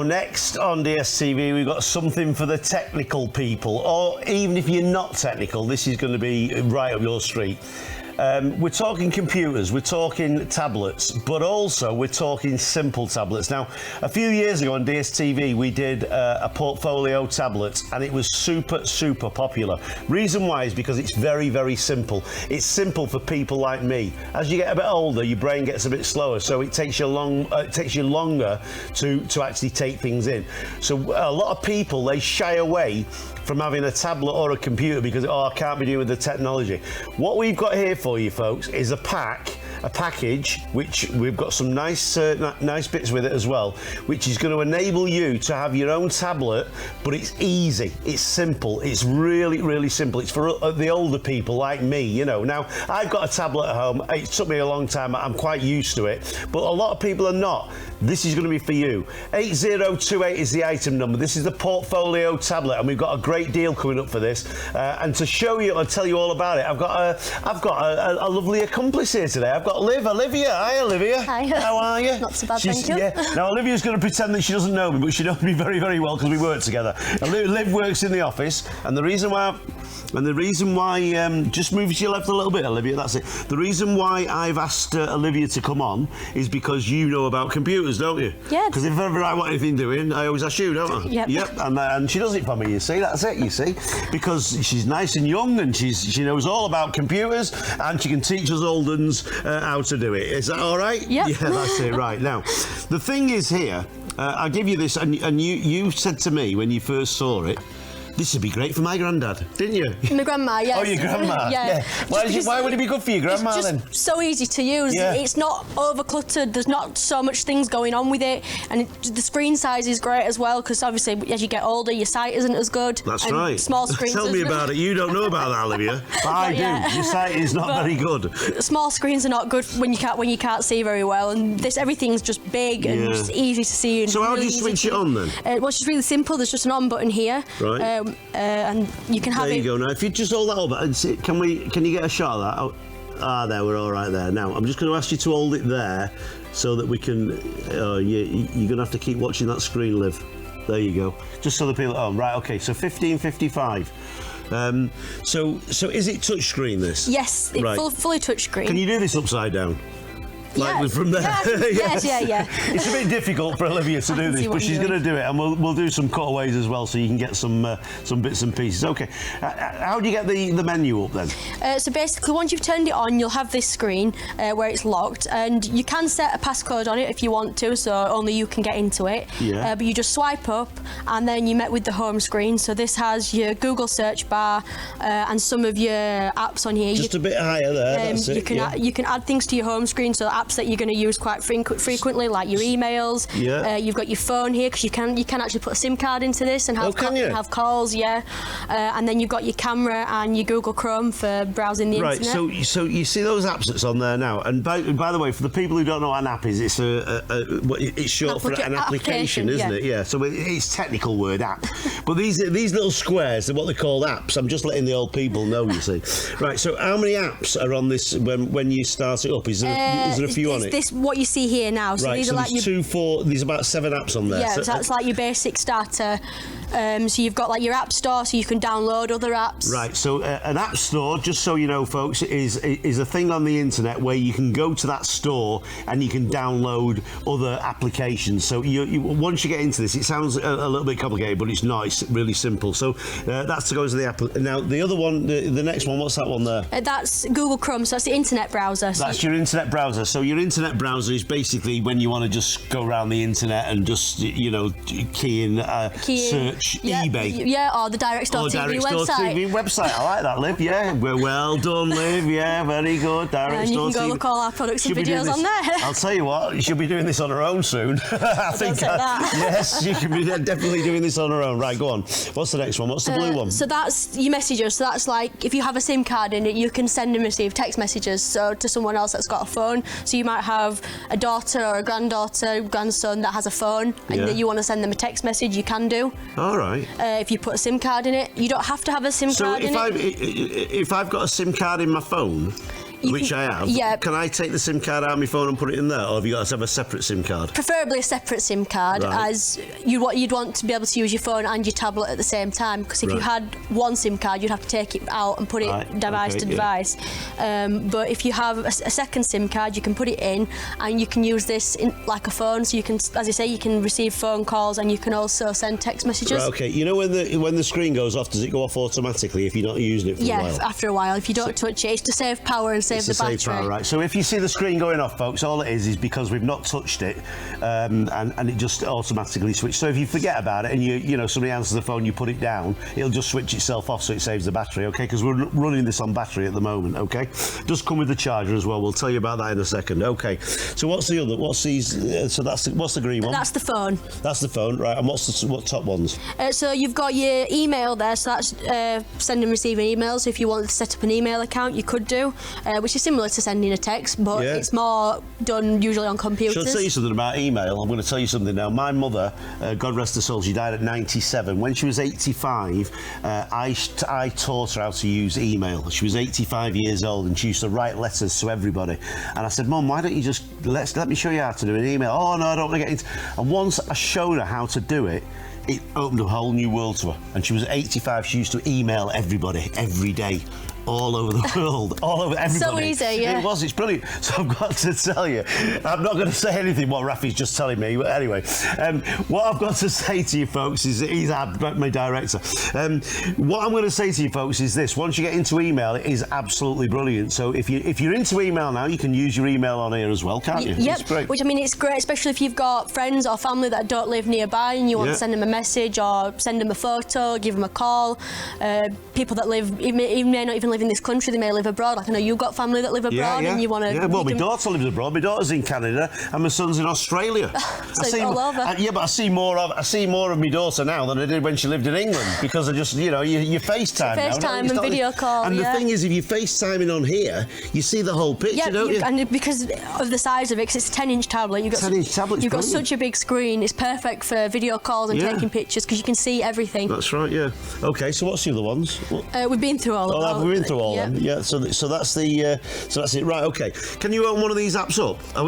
next on DSTV, we've got something for the technical people, or even if you're not technical, this is going to be right up your street. We're talking computers, we're talking tablets, but also we're talking simple tablets. Now, a few years ago on DSTV, we did a portfolio tablet, and it was super popular. Reason why is because it's very simple. It's simple for people like me. As you get a bit older, your brain gets a bit slower, so it takes you longer to actually take things in. So a lot of people, they shy away from having a tablet or a computer because, I can't be dealing with the technology. What we've got here for you folks is a package, which we've got some nice bits with it as well, which is going to enable you to have your own tablet, but it's easy, it's simple, it's really simple. It's for the older people like me, you know. Now, I've got a tablet at home. It took me a long time. I'm quite used to it, but a lot of people are not. This is going to be for you. 8028 is the item number. This is the portfolio tablet, and we've got a great deal coming up for this. And to show you and tell you all about it, I've got a lovely accomplice here today. I've got Olivia. Hi, Olivia. Hi. How are you? Not so bad, thank you. Yeah. Now, Olivia's going to pretend that she doesn't know me, but she knows me very well because we work together. Liv works in the office, and the reason why, just move to your left a little bit, Olivia, that's it. The reason why I've asked Olivia to come on is because you know about computers, don't you? Yeah. Because if ever I want anything doing, I always ask you, don't I? Yep. And she does it for me, you see, that's it, you see. Because she's nice and young, and she knows all about computers, and she can teach us old uns how to do it. Is that all right? Yep. Yeah, that's it, right. Now, the thing is here, I'll give you this, and you said to me when you first saw it, this would be great for my granddad, didn't you? My grandma, yes. Oh, your grandma? Yeah. Why would it be good for your grandma it's then? Just so easy to use. Yeah. It's not overcluttered. There's not so much things going on with it, and the screen size is great as well, because obviously as you get older, your sight isn't as good. That's and right. Small screens. Tell me about it. You don't know about that, Olivia. But I do. Yeah. Your sight is not very good. Small screens are not good when you can't see very well, and everything's just big and just easy to see. And so how do you really switch it on then? Well, it's just really simple. There's just an on button here. Right. And you can have There you go. Now, if you just hold that up and see, can you get a shot of that? Oh, there, we're all right there. Now, I'm just going to ask you to hold it there so that we can. You're going to have to keep watching that screen, Liv. There you go. Just so the people at home. Right. Okay. So 1555. So is it touchscreen? This? Yes. Right. Fully touchscreen. Can you do this upside down? Like from there. Yes. Yeah. It's a bit difficult for Olivia to do this, but she's going to do it, and we'll do some cutaways as well, so you can get some bits and pieces. Okay. How do you get the menu up then? So basically, once you've turned it on, you'll have this screen where it's locked, and you can set a passcode on it if you want to, so only you can get into it. Yeah. But you just swipe up, and then you met with the home screen. So this has your Google search bar and some of your apps on here. Just a bit higher there. That's it. You can add things to your home screen, so apps that you're going to use quite frequently, like your emails. Yeah. You've got your phone here, because you can actually put a SIM card into this and have have calls. Yeah. And then you've got your camera and your Google Chrome for browsing the internet. Right. So you see those apps that's on there now. And by the way, for the people who don't know what an app is, it's it's short for an application, isn't it? Yeah. So it's technical word app. But these little squares are what they're called apps. I'm just letting the old people know. You see. Right. So how many apps are on this when you start it up? Is there a few on it? This what you see here now. So right, these so are like there's about 7 apps on there. Yeah, so that's like your basic starter. So you've got like your app store, so you can download other apps. Right, so an app store, just so you know, folks, is a thing on the internet where you can go to that store and you can download other applications. So once you get into this, it sounds a little bit complicated, but it's not. It's really simple. So that's to go to the app. Now, the other one, the next one, what's that one there? That's Google Chrome, so that's the internet browser. That's your internet browser. So your internet browser is basically when you want to just go around the internet and just, key in search eBay. Yeah, or the Direct Store TV website. I like that, Liv. Yeah, well done, Liv. Yeah, very good. Direct Store TV. And you can go look all our products and videos on there. I'll tell you what, you should be doing this on her own soon. I think that. Yes, you can be definitely doing this on her own. Right, go on. What's the next one? What's the blue one? So that's your messages. So that's like if you have a SIM card in it, you can send and receive text messages. So to someone else that's got a phone. So you might have a daughter or a granddaughter, grandson that has a phone, and you want to send them a text message, you can do. All right. If you put a SIM card in it, you don't have to have a SIM card in it. So if I've got a SIM card in my phone, which I have. Yeah. Can I take the SIM card out of my phone and put it in there, or have you got to have a separate SIM card? Preferably a separate SIM card, Right. as you'd want to be able to use your phone and your tablet at the same time. Because if you Right. had one SIM card, you'd have to take it out and put it Right, device okay, to yeah. device. But if you have a second SIM card, you can put it in, and you can use this like a phone. So you can, as I say, you can receive phone calls, and you can also send text messages. Right, okay. You know when the screen goes off, does it go off automatically if you're not using it for a Yeah, while? after a while. If you don't touch it, it's to save power and save It's the to save battery. power, right? So if you see the screen going off, folks, all it is because we've not touched it, and it just automatically switches. So if you forget about it and you know somebody answers the phone, you put it down, it'll just switch itself off, so it saves the battery. Okay, because we're running this on battery at the moment. Okay, does come with the charger as well. We'll tell you about that in a second. Okay, so what's the other? What's these? What's the green one? That's the phone. That's the phone, right? And what top ones? So you've got your email there, so that's send and receiving emails. If you wanted to set up an email account, you could do, which is similar to sending a text, but Yeah. it's more done usually on computers. Shall I tell you something about email? I'm going to tell you something now. My mother, God rest her soul, she died at 97. When she was 85, I taught her how to use email. She was 85 years old and she used to write letters to everybody. And I said, Mum, why don't you just let me show you how to do an email? Oh no, I don't want to get into. And once I showed her how to do it, it opened a whole new world to her. And she was 85. She used to email everybody every day. All over the world, all over everybody. So easy, yeah. It's brilliant. So I've got to tell you, I'm not going to say anything what Rafi's just telling me, but anyway, what I've got to say to you folks is, he's my director. What I'm going to say to you folks is this: once you get into email, it is absolutely brilliant. So if you're into email now, you can use your email on here as well, can't you? Yep. It's great. Which, I mean, it's great, especially if you've got friends or family that don't live nearby and you want Yeah. to send them a message or send them a photo, give them a call. People that live, may not even live in this country, they may live abroad. Like I know you've got family that live abroad and you want to... Yeah, well, my daughter lives abroad. My daughter's in Canada and my son's in Australia. So it's all over. Yeah, but I see more of my daughter now than I did when she lived in England, because I just, you FaceTime now. FaceTime and video call, And yeah. the thing is, if you're FaceTiming on here, you see the whole picture, don't you? And because of the size of it, because it's a 10-inch tablet, you've got 10-inch tablet's you've got brilliant. such a big screen. It's perfect for video calls and Yeah. taking pictures because you can see everything. That's right, yeah. Okay, so what's the other ones? We've been through all of them. We've been through all of them. Yeah. So that's it. Right. Okay. Can you open one of these apps up? Are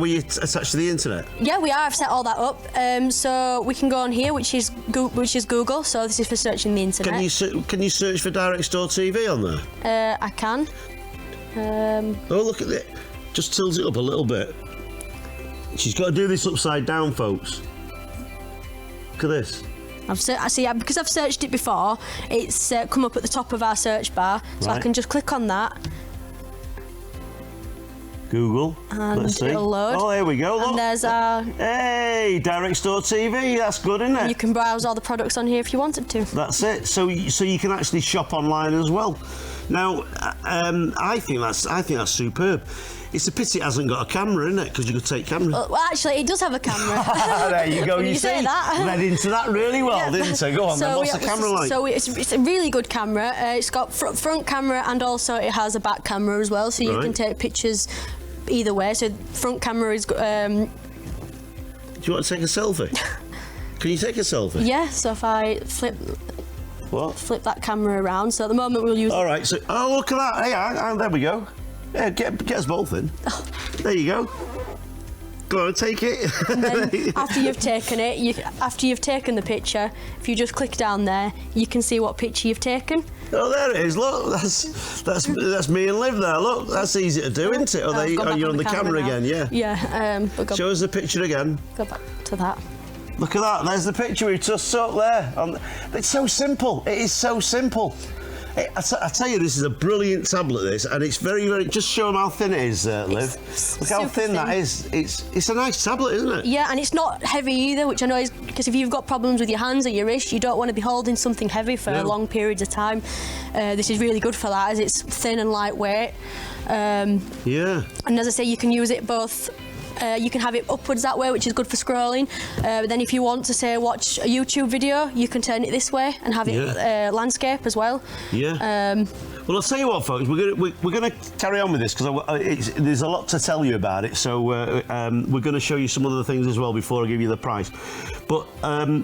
we attached to the internet? Yeah, we are. I've set all that up. So we can go on here, which is Google. So this is for searching the internet. Can you search for Direct Store TV on there? I can. Oh, look at it. Just tilt it up a little bit. She's got to do this upside down, folks. Look at this. Because I've searched it before, it's come up at the top of our search bar, so I Right. can just click on that. Google. And Let's see. it'll load. Oh, there we go. Look. And there's our... Hey, Direct Store TV. That's good, isn't it? You can browse all the products on here if you wanted to. That's it. So you can actually shop online as well. Now, I think that's superb. It's a pity it hasn't got a camera in it, because you could take camera. Well, actually, it does have a camera. There you go. When you say see, that. led into that really well, Yeah. didn't it? Go on, then. What's the camera like? So it's a really good camera. It's got front camera, and also it has a back camera as well, so you Right. can take pictures either way. So front camera is... Do you want to take a selfie? Can you take a selfie? yeah, so if I flip that camera around, so at the moment we'll use... All right. So, look at that. Hey, there we go. Yeah, get us both in. There you go. Go on, take it. And then after you've taken it, after you've taken the picture, if you just click down there, you can see what picture you've taken. Oh, there it is. Look, that's me and Liv there. Look, that's easy to do, isn't it? You're on the camera now. again, yeah. Yeah. But Show us the picture again. go back to that. Look at that. There's the picture we just took there. It's so simple. It is so simple. I tell you, this is a brilliant tablet, this, and it's very, very... Just show them how thin it is, Liv. Look how thin that is. It's a nice tablet, isn't it? Yeah, and it's not heavy either, which I know is... Because if you've got problems with your hands or your wrist, you don't want to be holding something heavy for long periods of time. This is really good for that, as it's thin and lightweight. Yeah. And as I say, you can use it both... you can have it upwards that way, which is good for scrolling. But then if you want to, say, watch a YouTube video, you can turn it this way and have it landscape as well. Yeah. Well, I'll tell you what, folks, we're going to carry on with this, because there's a lot to tell you about it. So we're going to show you some other things as well before I give you the price. But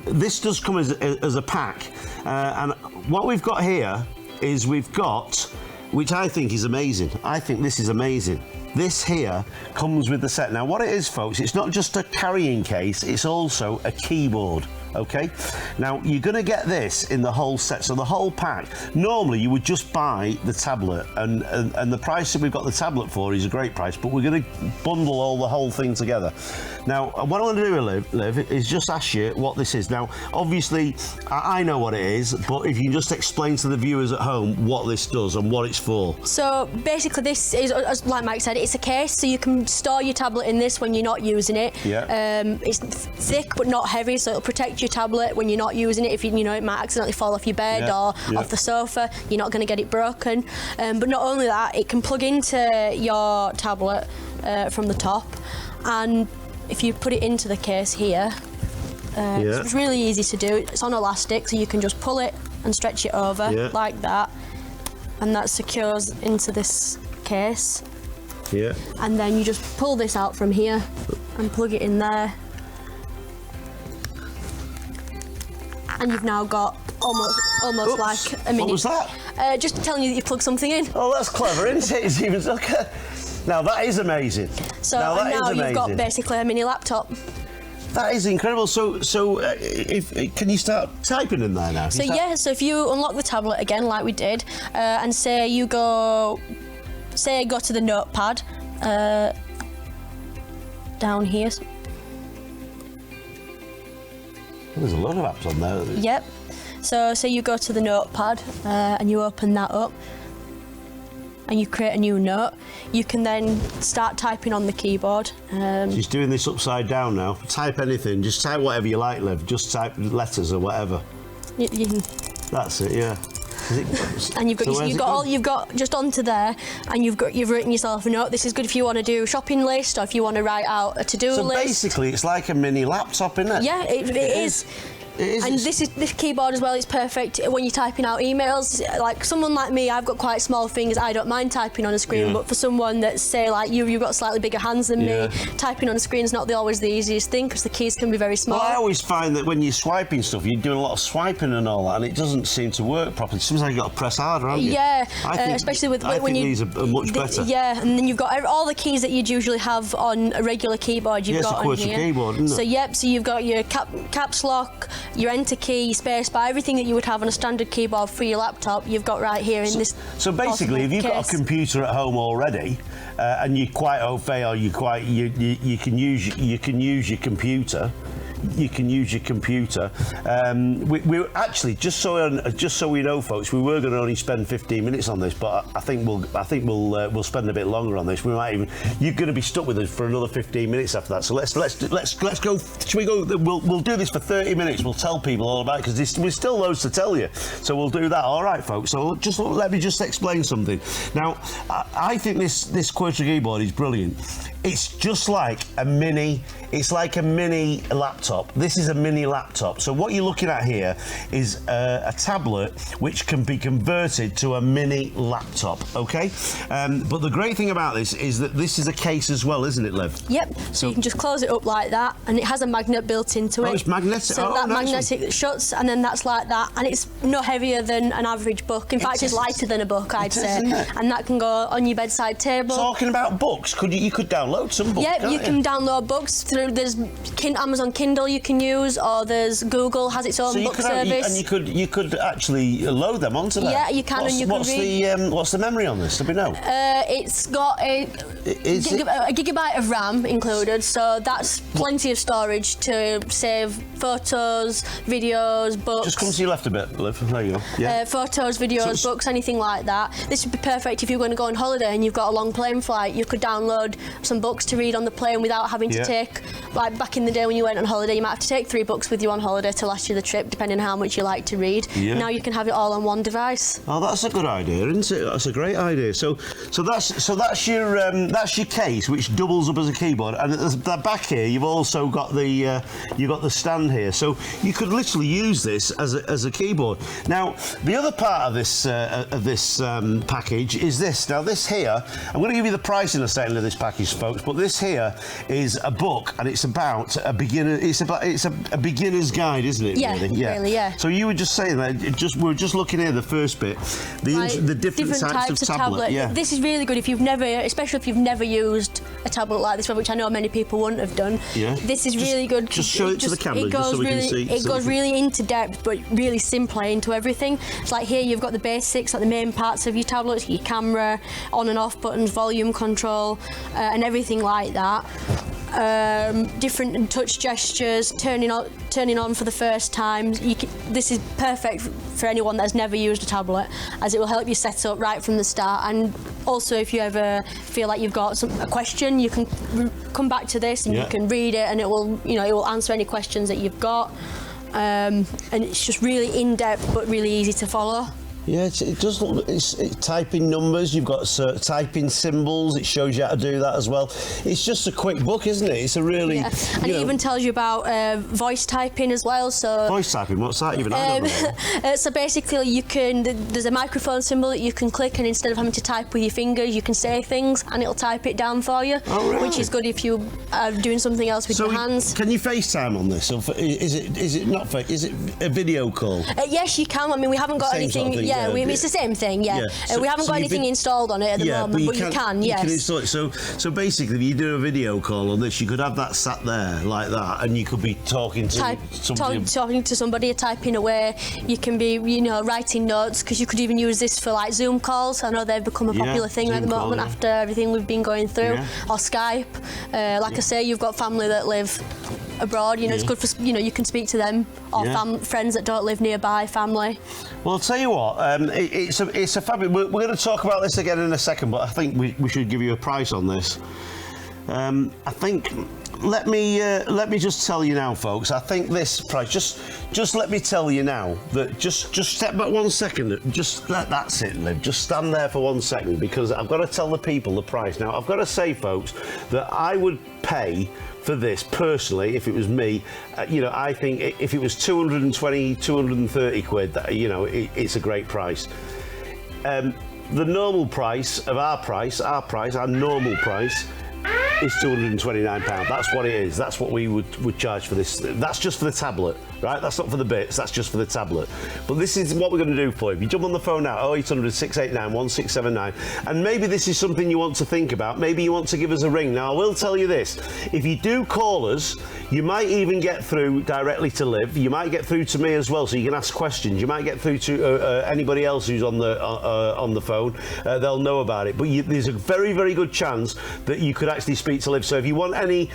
this does come as a pack. And what we've got here is we've got which I think is amazing. I think this is amazing. This here comes with the set. Now what it is, folks, it's not just a carrying case, it's also a keyboard. Okay, now you're going to get this in the whole set, so the whole pack. Normally you would just buy the tablet, and the price that we've got the tablet for is a great price, but we're going to bundle the whole thing together. Now what I want to do, Liv, is just ask you what this is. Now obviously I know what it is, but if you can just explain to the viewers at home what this does and what it's for. So basically this is, like Mike said, it's a case, so you can store your tablet in this when you're not using it. Yeah. It's thick but not heavy, so it'll protect your tablet when you're not using it. If you know, it might accidentally fall off your bed or off the sofa, you're not going to get it broken. But not only that, it can plug into your tablet from the top, and if you put it into the case here, it's really easy to do. It's on elastic, so you can just pull it and stretch it over like that, and that secures into this case. Yeah. And then you just pull this out from here and plug it in there. And you've now got almost like a mini. What was that? Just telling you that you plug something in. Oh, that's clever, isn't it? It's even okay. Now that is amazing. So now you've got basically a mini laptop. That is incredible. So can you start typing in there now? So so if you unlock the tablet again, like we did, and say you go to the notepad down here. There's a lot of apps on there. Yep. So say you go to the notepad and you open that up and you create a new note, you can then start typing on the keyboard. She's doing this upside down now. Type anything, just type whatever you like, Liv. Just type letters or whatever. That's it, yeah. And you've got just onto there, and you've written yourself a note. This is good if you want to do a shopping list or if you want to write out a to-do list. So basically, it's like a mini laptop, isn't it? Yeah, it is. And this keyboard as well, it's perfect when you're typing out emails. Like someone like me, I've got quite small fingers, I don't mind typing on a screen, but for someone that's, say, like you've got slightly bigger hands than me, typing on a screen is not always the easiest thing because the keys can be very small. Well, I always find that when you're swiping stuff, you're doing a lot of swiping and all that, and it doesn't seem to work properly. Sometimes you've got to press harder, haven't you? Yeah, especially when these are much better. Yeah, and then you've got all the keys that you'd usually have on a regular keyboard, you've got on here. Keyboard, isn't it? So you've got your caps lock, your enter key, space bar, everything that you would have on a standard keyboard for your laptop, you've got right here in this. So basically, if you've got a computer at home already, and you're quite au fait, or you can use your computer. You can use your computer. We're actually just so we know, folks, we were going to only spend 15 minutes on this, but I think we'll spend a bit longer on this. We might even. You're going to be stuck with us for another 15 minutes after that. So let's go. Should we go? We'll do this for 30 minutes. We'll tell people all about it because there's still loads to tell you. So we'll do that. All right, folks. So let me just explain something. Now, I think this Quattro keyboard is brilliant. It's just like a mini. It's like a mini laptop. This is a mini laptop. So what you're looking at here is a tablet which can be converted to a mini laptop, okay? But the great thing about this is that this is a case as well, isn't it, Liv? Yep. So you can just close it up like that, and it has a magnet built into it. Oh, it's magnetic. So that magnetic shuts, and then that's like that, and it's no heavier than an average book. In fact, it's lighter than a book, I'd say. And that can go on your bedside table. Talking about books, you could download some books. Yeah, you can download books through. There's Amazon Kindle you can use, or there's Google has its own book service. And you could actually load them onto that. Yeah, you can. What's the memory on this? Do we know? It's got a gigabyte of RAM included, so that's plenty of storage to save photos, videos, books. Just come to your left a bit, Liv. There you go. Yeah. Photos, videos, books, anything like that. This would be perfect if you're going to go on holiday and you've got a long plane flight. You could download some books to read on the plane without having to take, like back in the day when you went on holiday, you might have to take 3 books with you on holiday to last you the trip, depending on how much you like to read. Yeah. Now you can have it all on one device. Oh, that's a good idea, isn't it? That's a great idea. So that's your case, which doubles up as a keyboard, and at the back here you've also got the stand here, so you could literally use this as a keyboard. Now the other part of this package is this. Now this here, I'm going to give you the price in a second of this package, folks. folks, but this here is a book, and it's about a beginner. It's a beginner's guide, isn't it? Yeah, really, yeah. So you were just saying that. We're just looking here, the first bit, the different types of tablet. Yeah. This is really good if you've never, especially if you've never used a tablet like this one, which I know many people wouldn't have done. Yeah. This is really good. Just show it to the camera, just so we can see. It goes really into depth, but really simply into everything. It's like here you've got the basics, like the main parts of your tablets, your camera, on and off buttons, volume control, and everything like that. Different touch gestures, turning on for the first time. This is perfect for anyone that's never used a tablet, as it will help you set up right from the start. And also, if you ever feel like you've got a question, you can come back to this and you can read it, and it will answer any questions that you've got. And it's just really in depth, but really easy to follow. Yeah, it does look. It's typing numbers. You've got typing symbols. It shows you how to do that as well. It's just a quick book, isn't it? It's a really. Yeah. And it even tells you about voice typing as well. So voice typing. What's that even? I don't know. So basically, you can. There's a microphone symbol that you can click, and instead of having to type with your fingers, you can say things, and it'll type it down for you. Oh, really? Which is good if you are doing something else with your hands. Can you FaceTime on this? Or is it not fake? Is it a video call? Yes, you can. I mean, we haven't got anything. It's the same thing. Yeah. We haven't got anything installed on it at the moment, but you can. Yes. You can install it. So basically, if you do a video call on this, you could have that sat there like that, and you could be talking to somebody. Talking to somebody, typing away. You can be, writing notes, because you could even use this for like Zoom calls. I know they've become a popular thing at the moment after everything we've been going through, or Skype. Like I say, you've got family that live abroad. It's good for you can speak to them, or friends that don't live nearby, family. Well, I'll tell you what, it's a fabulous. We're going to talk about this again in a second, but I think we should give you a price on this. I think. Let me just tell you now, folks. I think this price. Just let me tell you now that just step back 1 second. Just let that sit, Liv. Just stand there for 1 second, because I've got to tell the people the price. Now, I've got to say, folks, that I would pay for this personally if it was me. I think if it was 220, 230 quid, that it's a great price. The normal price of our normal price is £229. That's what it is. That's what we would charge for this. That's just for the tablet, right? That's not for the bits. That's just for the tablet. But this is what we're going to do for you. If you jump on the phone now, 0800 689 1679, and maybe this is something you want to think about. Maybe you want to give us a ring. Now, I will tell you this. If you do call us, you might even get through directly to Liv. You might get through to me as well, so you can ask questions. You might get through to anybody else who's on the phone. They'll know about it. But there's a very, very good chance that you could actually speak to Liv. So if you want any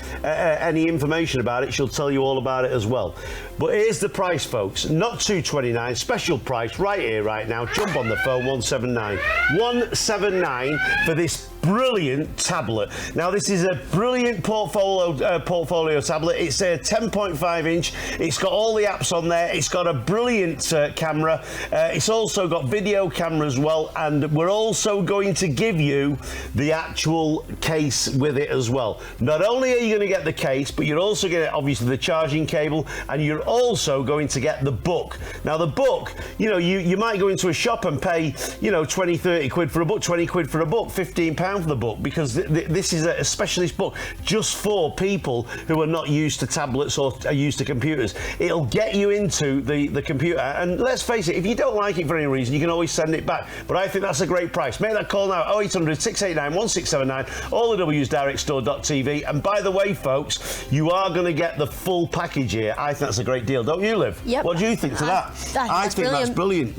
information about it, she'll tell you all about it as well. But here's the price, folks. Not $229, special price right here, right now. Jump on the phone, 179. 179 for this brilliant tablet. Now, this is a brilliant portfolio tablet. It's a 10.5 inch. It's got all the apps on there. It's got a brilliant camera. It's also got video camera as well, and we're also going to give you the actual case with it as well. Not only are you going to get the case, but you're also going to get obviously the charging cable, and you're also going to get the book. Now, the book, you might go into a shop and pay 20, 30 quid for a book, 20 quid for a book, £15 for the book, because this is a specialist book just for people who are not used to tablets or are used to computers. It'll get you into the computer, and let's face it, if you don't like it for any reason, you can always send it back. But I think that's a great price. Make that call now, 0800 689 1679, all the W's directstore.tv. And by the way, folks, you are going to get the full package here. I think that's a great deal, don't you, Liv? Yep. What do you think to that? I think that's brilliant.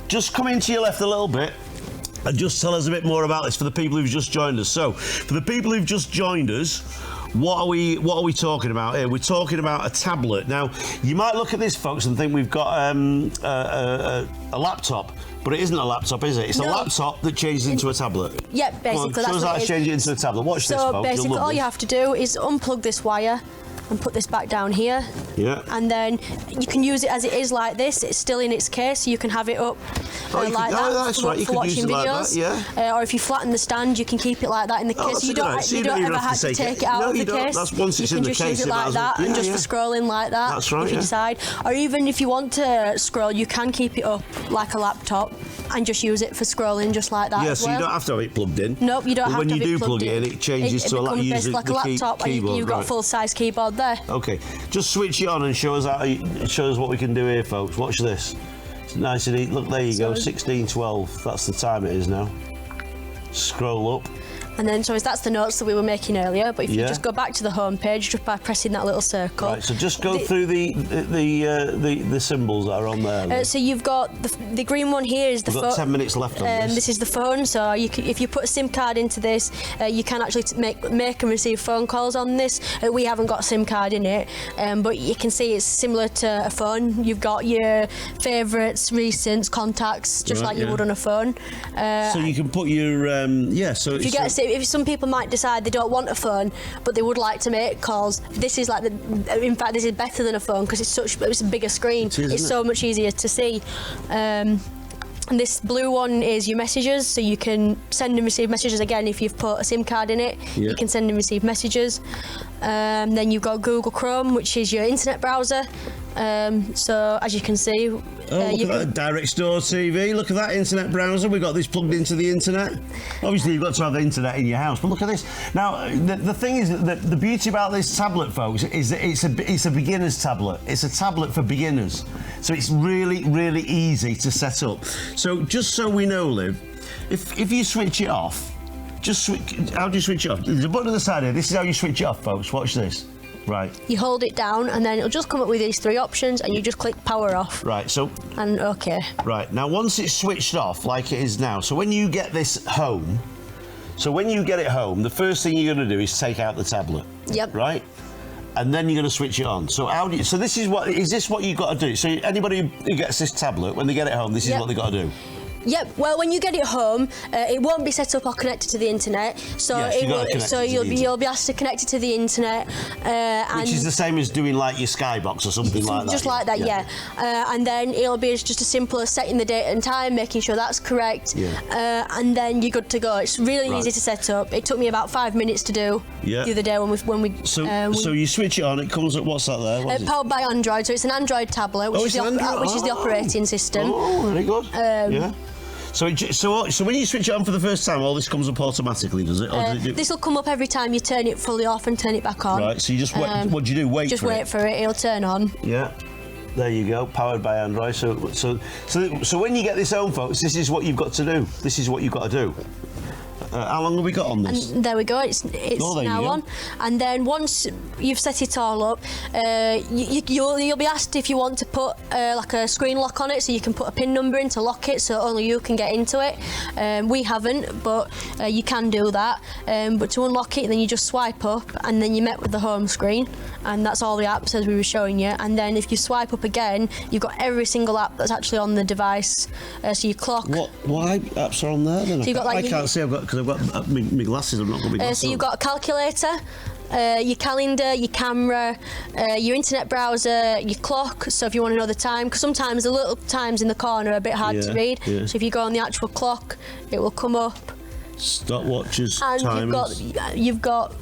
Just come into your left a little bit and just tell us a bit more about this for the people who've just joined us. So, for the people who've just joined us, what are we talking about here? We're talking about a tablet. Now, you might look at this, folks, and think we've got a laptop. But it isn't a laptop, is it? It's a laptop that changes into a tablet. Yep, basically. Show us how to change it into a tablet. Watch this, folks. So basically, all you have to do is unplug this wire and put this back down here. Yeah. And then you can use it as it is like this. It's still in its case, so you can have it up like that's that right. You for could use watching it like videos. that, yeah. Or if you flatten the stand, you can keep it like that in the case. That's You a good idea. So you don't even ever have to take it out of the case. That's once it's in the You can case. just use it like that and just for scrolling like that. That's right, if you decide. Or even if you want to scroll, you can keep it up like a laptop and just use it for scrolling just like that. Yeah, as so well. you don't have to have it plugged in. Nope, you don't have when to have you it do plugged plug it in, it changes to becomes using like a laptop, keyboard. and you've got a full-size keyboard there. Okay, just switch it on and show us what we can do here, folks. Watch this. It's nice and easy. Look, there you go, 16:12. That's the time it is now. Scroll up. And then, so that's the notes that we were making earlier. But if you just go back to the home page, just by pressing that little circle. Right. So just go through the symbols that are on there. So you've got the green one here is the phone. We've got 10 minutes left on this. This is the phone. So if you put a SIM card into this, you can actually make and receive phone calls on this. We haven't got a SIM card in it, but you can see it's similar to a phone. You've got your favourites, recents, contacts, just like you would on a phone. So you can put your So if you get if some people might decide they don't want a phone, but they would like to make calls, this is like in fact this is better than a phone because it's a bigger screen. It's so much easier to see. And this blue one is your messages, so you can send and receive messages again if you've put a SIM card in it. You can send and receive messages. Then you've got Google Chrome, which is your internet browser. So as you can see, look at that direct store TV. Look at that internet browser. We've got this plugged into the internet. Obviously, you've got to have the internet in your house. But look at this. Now, the thing is that the beauty about this tablet, folks, is that it's a beginner's tablet. It's a tablet for beginners. So it's really, really easy to set up. So just so we know, Liv, if you switch it off, how do you switch it off? There's a button on the side here. This is how you switch it off, folks. Watch this. Right. You hold it down and then it'll just come up with these three options and you just click power off. Right, so... And OK. Right, now once it's switched off like it is now, so when you get this home, the first thing you're going to do is take out the tablet. Yep. Right? And then you're going to switch it on. So so this is what you've got to do? So anybody who gets this tablet, when they get it home, this is what they've got to do? Yep. Well, when you get it home, it won't be set up or connected to the internet. So you'll be asked to connect it to the internet. Which is the same as doing like your Skybox or something like that. Just like that, yeah. And then it'll be just as simple as setting the date and time, making sure that's correct. Yeah. And then you're good to go. It's really easy to set up. It took me about 5 minutes to do the other day when we. So you switch it on. It comes up. What's that there? Powered by Android. So it's an Android tablet, which is the operating system. Oh, very good. Yeah. So when you switch it on for the first time, all this comes up automatically, does it? This will come up every time you turn it fully off and turn it back on. Right, so you just wait, what do you do, wait for it? Just wait for it, it'll turn on. Yeah, there you go, powered by Android. So when you get this home, folks, this is what you've got to do. This is what you've got to do. How long have we got on this? And there we go, it's now on. And then once you've set it all up, you'll be asked if you want to put like a screen lock on it, so you can put a PIN number in to lock it so only you can get into it. We haven't, but you can do that. But to unlock it, then you just swipe up and then you're met with the home screen, and that's all the apps as we were showing you. And then if you swipe up again, you've got every single app that's actually on the device. So your clock. What apps are on there then? So I can't see, because I've got my glasses, I'm not got my glasses so you've got a calculator, your calendar, your camera, your internet browser, your clock, so if you want to know the time, because sometimes the little times in the corner are a bit hard to read, so if you go on the actual clock, it will come up. Stopwatches, and timers. You've got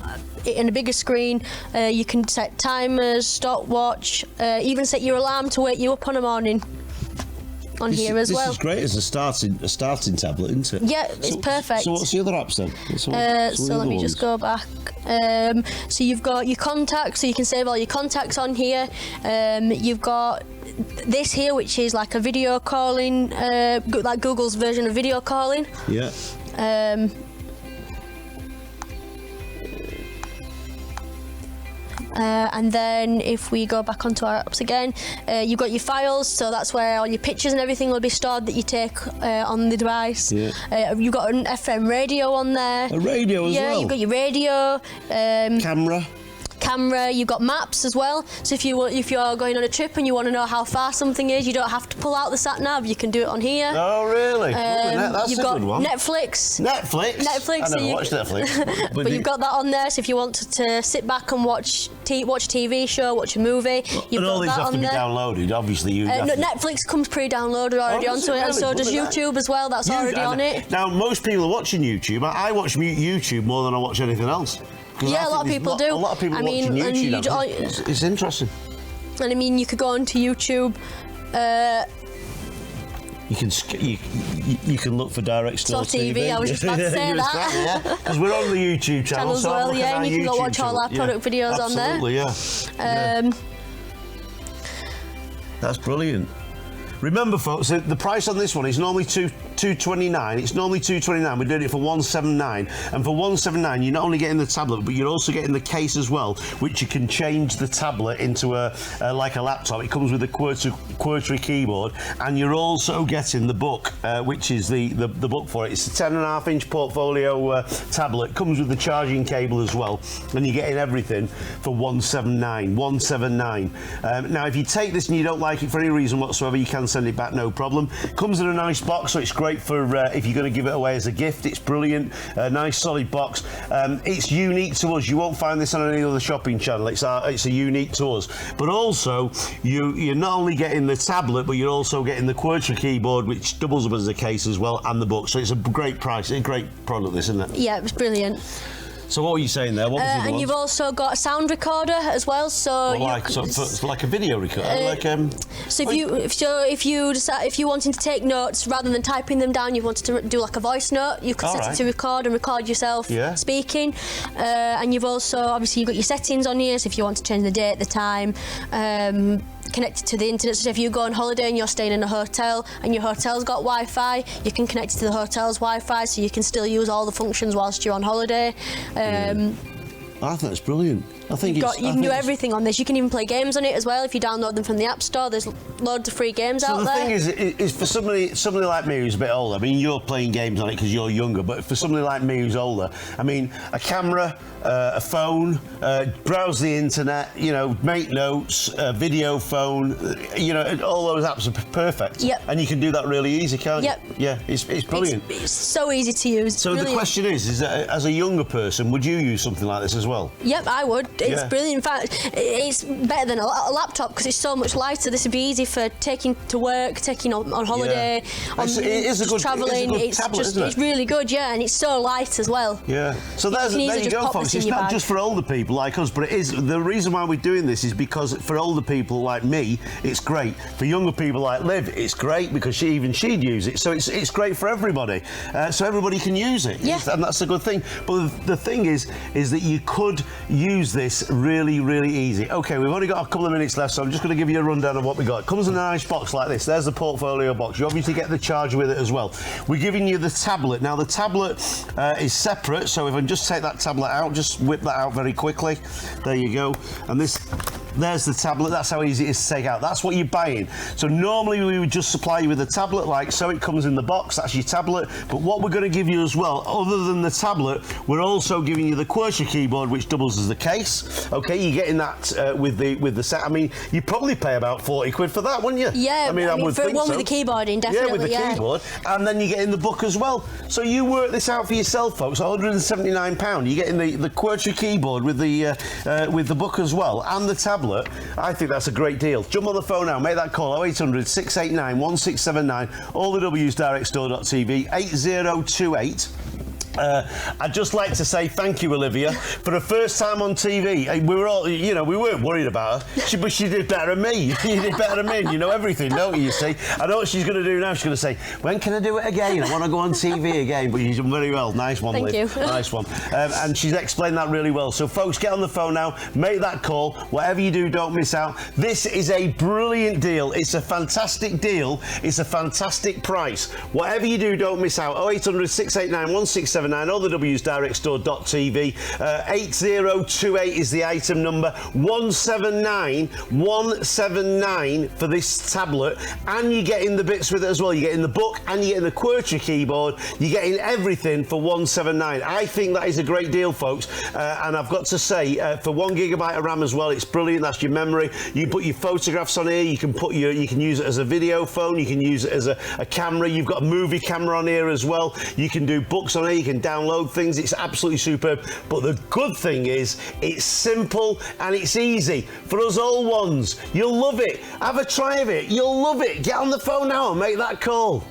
it in a bigger screen. You can set timers, stopwatch, even set your alarm to wake you up on a morning. Here as well. This is great as a starting tablet, isn't it? Yeah, it's perfect. So what's the other apps then? So let me just go back. So you've got your contacts, so you can save all your contacts on here. You've got this here, which is like a video calling, like Google's version of video calling. Yeah. And then if we go back onto our apps again, you've got your files, so that's where all your pictures and everything will be stored that you take on the device. Yeah. You've got an FM radio on there. A radio as well? Yeah, you've got your radio. camera. You've got maps as well. So if you're going on a trip and you want to know how far something is, you don't have to pull out the sat nav. You can do it on here. Oh, really? That's you've a got good one. Netflix. I so never watched Netflix. but you've got that on there. So if you want to sit back and watch a TV show, watch a movie, you've and all got these that have on to be there. downloaded. Obviously, you. No, Netflix comes pre-downloaded already onto it, and so does YouTube as well. That's already on it. Now, most people are watching YouTube. I watch YouTube more than I watch anything else. Yeah, a lot of people do. A lot of people watching YouTube. It's interesting. And I mean, you could go onto YouTube. You can look for direct store TV. I was just about to say that. Because we're on the YouTube channel as well, yeah, and you can go watch all our product videos on there. Absolutely, yeah. That's brilliant. Remember, folks, the price on this one is normally $229. It's normally $229. We're doing it for $179, and for $179, you're not only getting the tablet, but you're also getting the case as well, which you can change the tablet into like a laptop. It comes with a QWERTY keyboard, and you're also getting the book, which is the book for it. It's a 10.5-inch portfolio tablet. Comes with the charging cable as well, and you're getting everything for $179. Now, if you take this and you don't like it for any reason whatsoever, you can send it back, no problem. Comes in a nice box, so it's great for if you're going to give it away as a gift. It's brilliant, a nice solid box. It's unique to us. You won't find this on any other shopping channel. It's a unique to us. But also, you're not only getting the tablet, but you're also getting the QWERTY keyboard, which doubles up as a case as well, and the book. So it's a great price, a great product, this, isn't it? Yeah, it's brilliant. So what were you saying there? What was the other and ones? you've also got a sound recorder as well. So like a video recorder, So if you wanted to take notes rather than typing them down, you wanted to do like a voice note, you could set it to record and record yourself speaking. And you've also obviously got your settings on here. So if you want to change the date, the time. Connected to the internet, so if you go on holiday and you're staying in a hotel and your hotel's got Wi-Fi, you can connect it to the hotel's Wi-Fi, so you can still use all the functions whilst you're on holiday. I think it's brilliant. I think you can do everything on this. You can even play games on it as well if you download them from the App Store. There's loads of free games out there. So the thing is for somebody like me who's a bit older, I mean, you're playing games on it because you're younger, but for somebody like me who's older, I mean, a camera, a phone, browse the internet, make notes, video phone, all those apps are perfect. Yep. And you can do that really easy, can't you? Yep. Yeah, it's brilliant. It's so easy to use. So the question is that as a younger person, would you use something like this as well? Yep, I would. It's brilliant. In fact, it's better than a laptop because it's so much lighter. This would be easy for taking to work, taking on holiday, travelling. It's really good, and it's so light as well. Yeah. So there you go, folks. It's not just for older people like us, but it is. The reason why we're doing this is because for older people like me, it's great. For younger people like Liv, it's great because she'd use it. So it's great for everybody. So everybody can use it. Yeah. And that's a good thing. But the thing is that you could use this really, really easy. Okay, we've only got a couple of minutes left, so I'm just going to give you a rundown of what we got. It comes in a nice box like this. There's the portfolio box. You obviously get the charger with it as well. We're giving you the tablet. Now, the tablet is separate, so if I just take that tablet out, just whip that out very quickly. There you go. And there's the tablet. That's how easy it is to take out. That's what you're buying. So normally we would just supply you with a tablet like so. It comes in the box. That's your tablet. But what we're going to give you as well, other than the tablet, we're also giving you the QWERTY keyboard, which doubles as the case. Okay, you're getting that with the set. I mean, you probably pay about 40 quid for that, wouldn't you? Yeah, I mean for one with the keyboard in, definitely. Yeah, with the keyboard, and then you're getting the book as well. So you work this out for yourself, folks. £179. You're getting the QWERTY keyboard with the book as well, and the tablet. I think that's a great deal. Jump on the phone now, make that call 0800 689 1679. All the W's directstore.tv 8028. I'd just like to say thank you, Olivia, for the first time on TV. We were all, we weren't worried about her, but she did better than me. You did better than me, and you know everything, don't you? See, I know what she's going to do now. She's going to say, "When can I do it again? I want to go on TV again." But you've done very well. Nice one, Liv. Thank you. Nice one. And she's explained that really well. So, folks, get on the phone now. Make that call. Whatever you do, don't miss out. This is a brilliant deal. It's a fantastic deal. It's a fantastic price. Whatever you do, don't miss out. 0800 689 1679. 179, all the W's, directstore.tv. 8028 is the item number. 179 for this tablet, and you're getting the bits with it as well. You're getting the book and you're getting the QWERTY keyboard. You're getting everything for 179. I think that is a great deal, folks, and I've got to say, for 1 gigabyte of RAM as well, it's brilliant. That's your memory. You put your photographs on here. You can use it as a video phone. You can use it as a camera. You've got a movie camera on here as well. You can do books on here. You can download things. It's absolutely superb. But the good thing is, it's simple and it's easy for us old ones. You'll love it. Have a try of it. You'll love it. Get on the phone now and make that call.